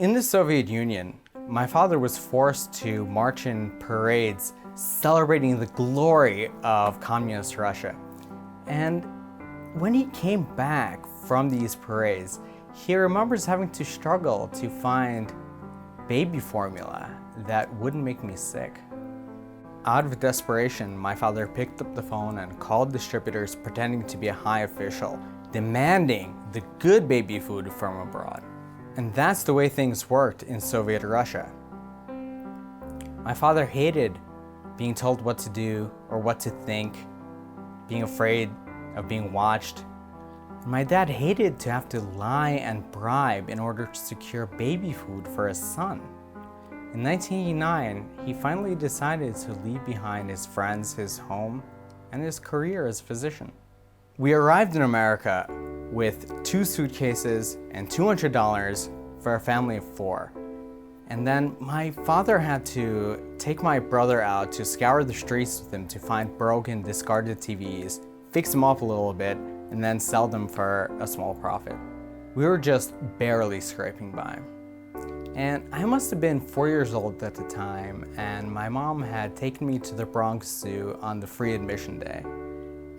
In the Soviet Union, my father was forced to march in parades celebrating the glory of communist Russia. And when he came back from these parades, he remembers having to struggle to find baby formula that wouldn't make me sick. Out of desperation, my father picked up the phone and called distributors pretending to be a high official, demanding the good baby food from abroad. And that's the way things worked in Soviet Russia. My father hated being told what to do or what to think, being afraid of being watched. My dad hated to have to lie and bribe in order to secure baby food for his son. In 1989, he finally decided to leave behind his friends, his home, and his career as a physician. We arrived in America with 2 suitcases and $200 for a family of 4. And then my father had to take my brother out to scour the streets with him to find broken, discarded TVs, fix them up a little bit, and then sell them for a small profit. We were just barely scraping by. And I must have been 4 years old at the time, and my mom had taken me to the Bronx Zoo on the free admission day.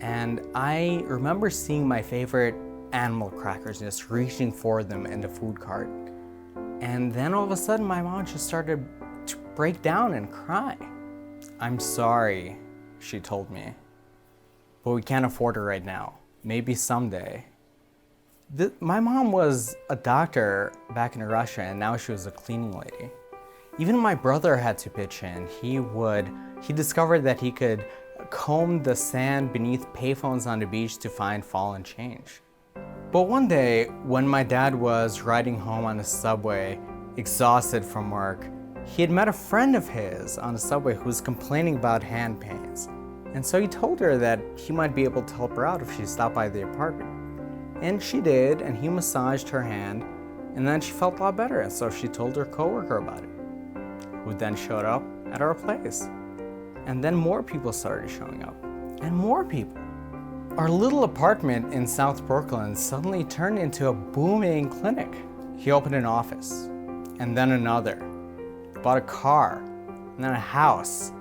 And I remember seeing my favorite animal crackers, just reaching for them in the food cart. And then all of a sudden, my mom just started to break down and cry. "I'm sorry," she told me, "but we can't afford it right now. Maybe someday." My mom was a doctor back in Russia, and now she was a cleaning lady. Even my brother had to pitch in. He discovered that he could comb the sand beneath payphones on the beach to find fallen change. But one day, when my dad was riding home on the subway, exhausted from work, he had met a friend of his on the subway who was complaining about hand pains. And so he told her that he might be able to help her out if she stopped by the apartment. And she did, and he massaged her hand, and then she felt a lot better, and so she told her coworker about it, who then showed up at our place. And then more people started showing up, and more people. Our little apartment in South Brooklyn suddenly turned into a booming clinic. He opened an office, and then another, bought a car, and then a house,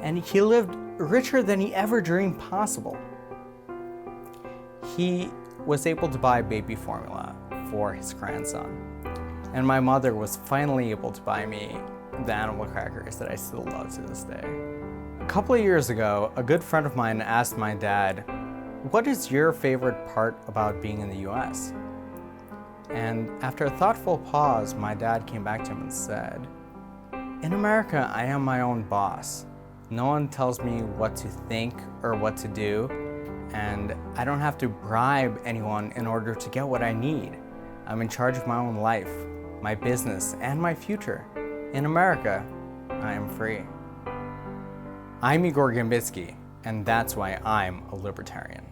and he lived richer than he ever dreamed possible. He was able to buy baby formula for his grandson, and my mother was finally able to buy me the animal crackers that I still love to this day. A couple of years ago, a good friend of mine asked my dad, "What is your favorite part about being in the US?" And after a thoughtful pause, my dad came back to him and said, "In America, I am my own boss. No one tells me what to think or what to do, and I don't have to bribe anyone in order to get what I need. I'm in charge of my own life, my business, and my future. In America, I am free." I'm Igor, and that's why I'm a libertarian.